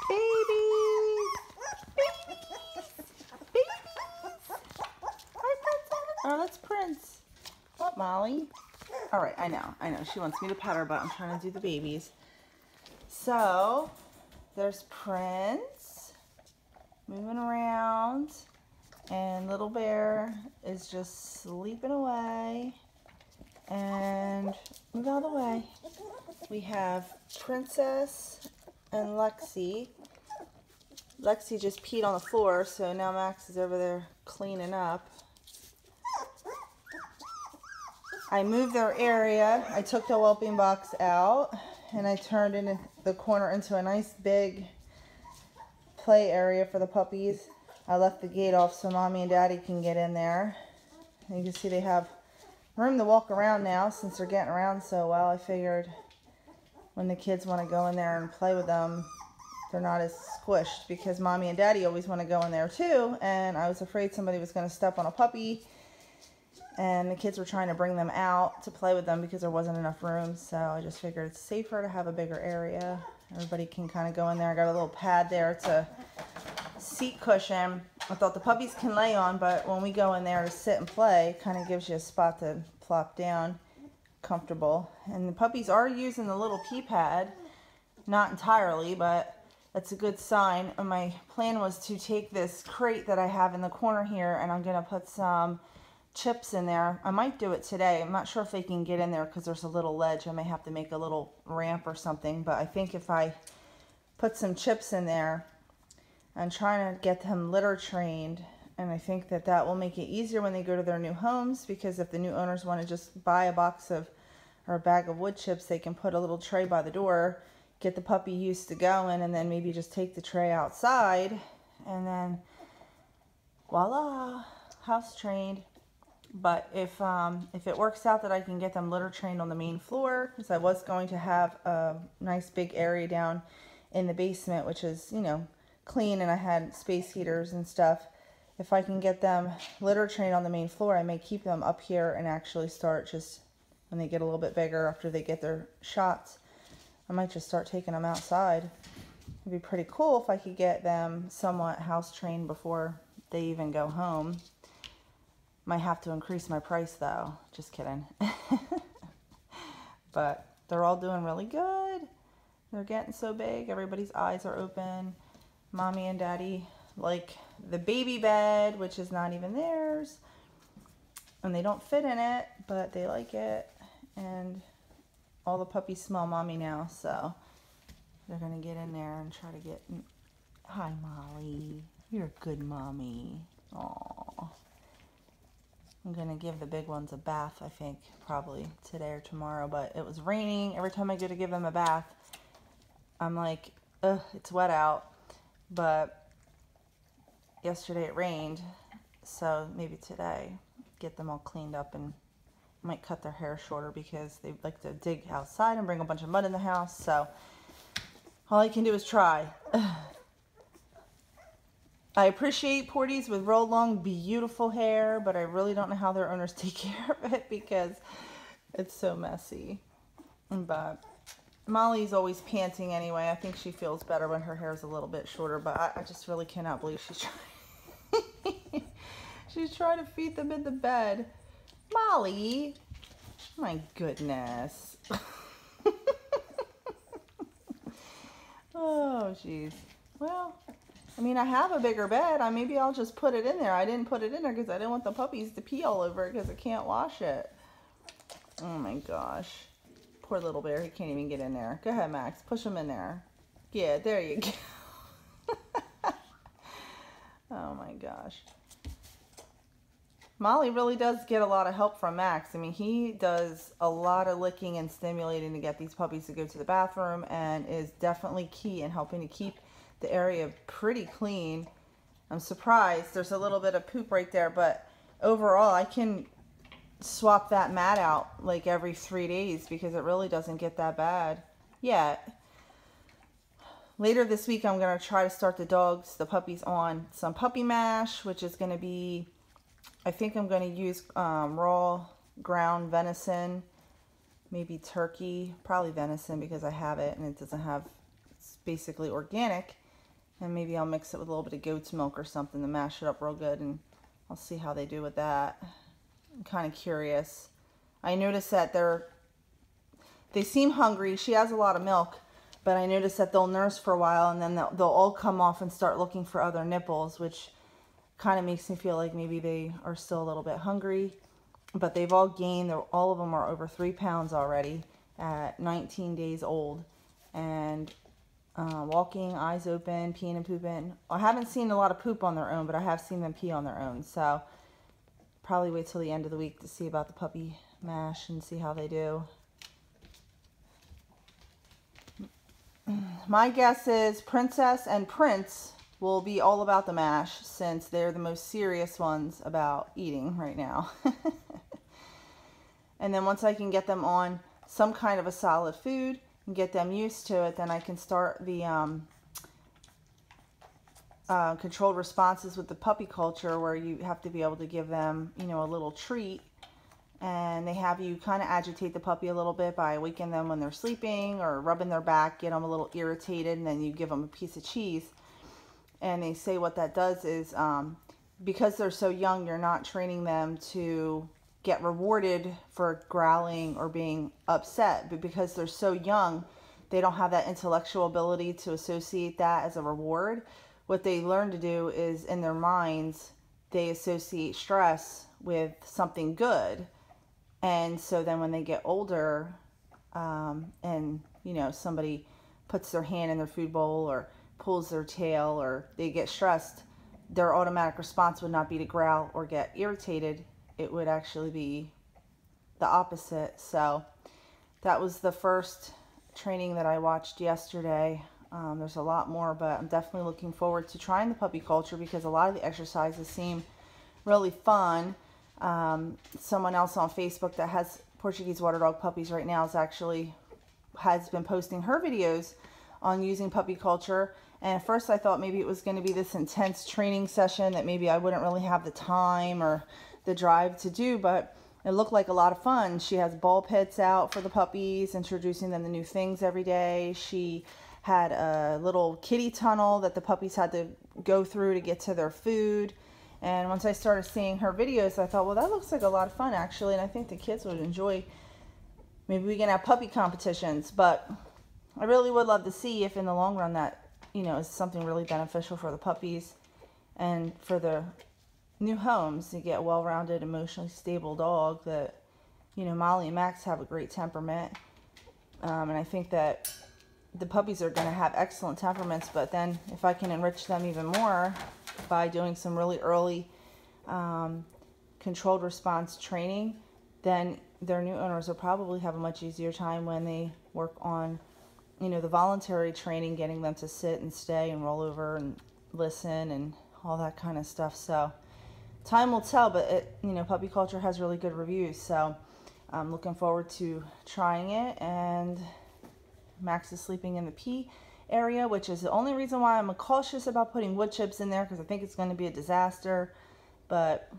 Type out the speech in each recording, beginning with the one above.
Babies! Babies! Babies! Hi, Princess. Oh, that's Prince. What, Molly? All right, I know. She wants me to pet her, but I'm trying to do the babies. So, there's Prince moving around, and Little Bear is just sleeping away. And move out of the way. We have Princess and Lexi. Lexi just peed on the floor, so now Max is over there cleaning up. I moved their area. I took the whelping box out and I turned in the corner into a nice big play area for the puppies. I left the gate off so Mommy and Daddy can get in there. And you can see they have room to walk around now since they're getting around so well. I figured when the kids want to go in there and play with them, they're not as squished, because Mommy and Daddy always want to go in there too, and I was afraid somebody was going to step on a puppy, and the kids were trying to bring them out to play with them because there wasn't enough room. So I just figured it's safer to have a bigger area. Everybody can kind of go in there. I got a little pad there to seat cushion. I thought the puppies can lay on, but when we go in there to sit and play, it kind of gives you a spot to plop down comfortable. And the puppies are using the little pee pad, not entirely, but that's a good sign. And my plan was to take this crate that I have in the corner here, and I'm going to put some chips in there. I might do it today. I'm not sure if they can get in there because there's a little ledge. I may have to make a little ramp or something, but I think if I put some chips in there, I'm trying to get them litter trained, and I think that that will make it easier when they go to their new homes, because if the new owners want to just buy a box of or a bag of wood chips, they can put a little tray by the door, get the puppy used to going, and then maybe just take the tray outside, and then voila, house trained. But if it works out that I can get them litter trained on the main floor, because I was going to have a nice big area down in the basement, which is, you know, clean, and I had space heaters and stuff. If I can get them litter trained on the main floor, I may keep them up here and actually start just when they get a little bit bigger after they get their shots. I might just start taking them outside. It'd be pretty cool if I could get them somewhat house trained before they even go home. Might have to increase my price though. Just kidding. But they're all doing really good. They're getting so big. Everybody's eyes are open. Mommy and Daddy like the baby bed, which is not even theirs. And they don't fit in it, but they like it. And all the puppies smell Mommy now, so they're going to get in there and try to get... Hi, Molly. You're a good mommy. Aww. I'm going to give the big ones a bath, I think, probably today or tomorrow. But it was raining. Every time I go to give them a bath, I'm like, ugh, it's wet out. But yesterday it rained, so maybe today get them all cleaned up, and might cut their hair shorter because they like to dig outside and bring a bunch of mud in the house. So all I can do is try. I appreciate Porties with real long, beautiful hair, but I really don't know how their owners take care of it because it's so messy. But Molly's always panting anyway. I think she feels better when her hair is a little bit shorter, but I just really cannot believe she's trying. She's trying to feed them in the bed. Molly, my goodness. Oh, jeez. Well, I mean, I have a bigger bed. Maybe I'll just put it in there. I didn't put it in there because I didn't want the puppies to pee all over it because I can't wash it. Oh my gosh. Poor little bear. He can't even get in there. Go ahead, Max. Push him in there. Yeah, there you go. Oh my gosh. Molly really does get a lot of help from Max. I mean, he does a lot of licking and stimulating to get these puppies to go to the bathroom, and is definitely key in helping to keep the area pretty clean. I'm surprised there's a little bit of poop right there, but overall I can swap that mat out like every 3 days because it really doesn't get that bad yet. Later this week I'm going to try to start the puppies on some puppy mash, which is going to be, I think I'm going to use raw ground venison, maybe turkey, probably venison because I have it and it doesn't have, it's basically organic. And maybe I'll mix it with a little bit of goat's milk or something to mash it up real good, and I'll see how they do with that. I'm kind of curious. I noticed that they seem hungry. She has a lot of milk, but I noticed that they'll nurse for a while and then they'll all come off and start looking for other nipples, which kind of makes me feel like maybe they are still a little bit hungry. But they've all gained, all of them are over 3 pounds already at 19 days old. And walking, eyes open, peeing and pooping. I haven't seen a lot of poop on their own, but I have seen them pee on their own. So probably wait till the end of the week to see about the puppy mash and see how they do. My guess is Princess and Prince will be all about the mash, since they're the most serious ones about eating right now. And then once I can get them on some kind of a solid food and get them used to it, then I can start the controlled responses with the puppy culture, where you have to be able to give them, you know, a little treat, and they have you kind of agitate the puppy a little bit by waking them when they're sleeping or rubbing their back, get them a little irritated, and then you give them a piece of cheese. And they say what that does is, because they're so young, you're not training them to get rewarded for growling or being upset, but because they're so young, they don't have that intellectual ability to associate that as a reward. What they learn to do is, in their minds, they associate stress with something good. And so then when they get older, and you know, somebody puts their hand in their food bowl or pulls their tail, or they get stressed, their automatic response would not be to growl or get irritated. It would actually be the opposite. So that was the first training that I watched yesterday. There's a lot more, but I'm definitely looking forward to trying the puppy culture, because a lot of the exercises seem really fun. Someone else on Facebook that has Portuguese water dog puppies right now has been posting her videos on using puppy culture. And at first I thought maybe it was going to be this intense training session that maybe I wouldn't really have the time or the drive to do, but it looked like a lot of fun. She has ball pits out for the puppies, introducing them to new things every day. She had a little kitty tunnel that the puppies had to go through to get to their food. And once I started seeing her videos, I thought, well, that looks like a lot of fun, actually, and I think the kids would enjoy. Maybe we can have puppy competitions, but I really would love to see if in the long run that, you know, is something really beneficial for the puppies and for the new homes, to get a well-rounded, emotionally stable dog. That, you know, Molly and Max have a great temperament, and I think that the puppies are going to have excellent temperaments, but then if I can enrich them even more by doing some really early controlled response training, then their new owners will probably have a much easier time when they work on, you know, the voluntary training, getting them to sit and stay and roll over and listen and all that kind of stuff. So time will tell, but it, you know, puppy culture has really good reviews, so I'm looking forward to trying it. And Max is sleeping in the pee area, which is the only reason why I'm cautious about putting wood chips in there, because I think it's going to be a disaster, but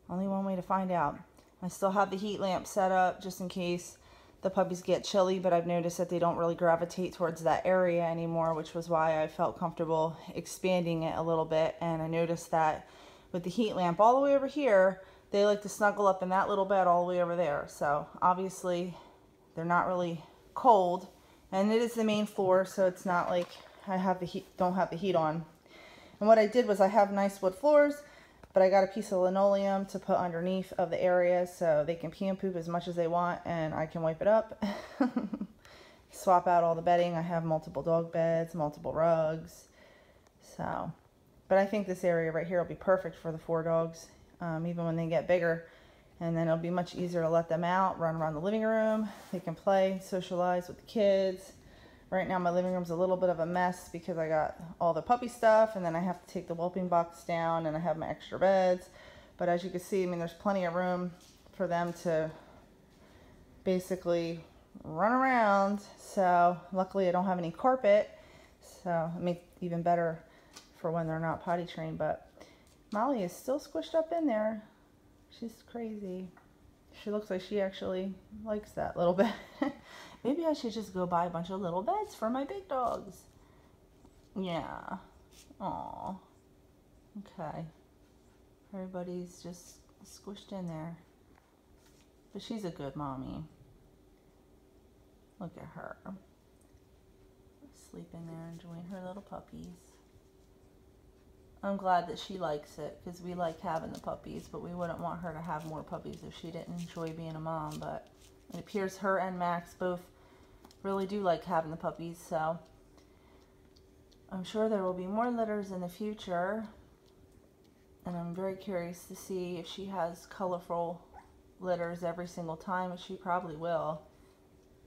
only one way to find out. I still have the heat lamp set up just in case the puppies get chilly, but I've noticed that they don't really gravitate towards that area anymore, which was why I felt comfortable expanding it a little bit. And I noticed that with the heat lamp all the way over here, they like to snuggle up in that little bed all the way over there. So obviously they're not really cold, and it is the main floor, so it's not like I have the heat, don't have the heat on. And what I did was, I have nice wood floors, but I got a piece of linoleum to put underneath of the area so they can pee and poop as much as they want, and I can wipe it up. Swap out all the bedding. I have multiple dog beds, multiple rugs. So, but I think this area right here will be perfect for the 4 dogs, even when they get bigger. And then it'll be much easier to let them out, run around the living room. They can play, socialize with the kids. Right now my living room's a little bit of a mess because I got all the puppy stuff, and then I have to take the whelping box down, and I have my extra beds. But as you can see, I mean, there's plenty of room for them to basically run around. So luckily I don't have any carpet, so it makes it even better for when they're not potty trained. But Molly is still squished up in there. She's crazy. She looks like she actually likes that little bit. Maybe I should just go buy a bunch of little beds for my big dogs. Yeah. Aw. Okay. Everybody's just squished in there. But she's a good mommy. Look at her. Sleeping there, enjoying her little puppies. I'm glad that she likes it because we like having the puppies, but we wouldn't want her to have more puppies if she didn't enjoy being a mom. But it appears her and Max both really do like having the puppies, so I'm sure there will be more litters in the future. And I'm very curious to see if she has colorful litters every single time, and she probably will.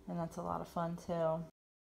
And that's a lot of fun too.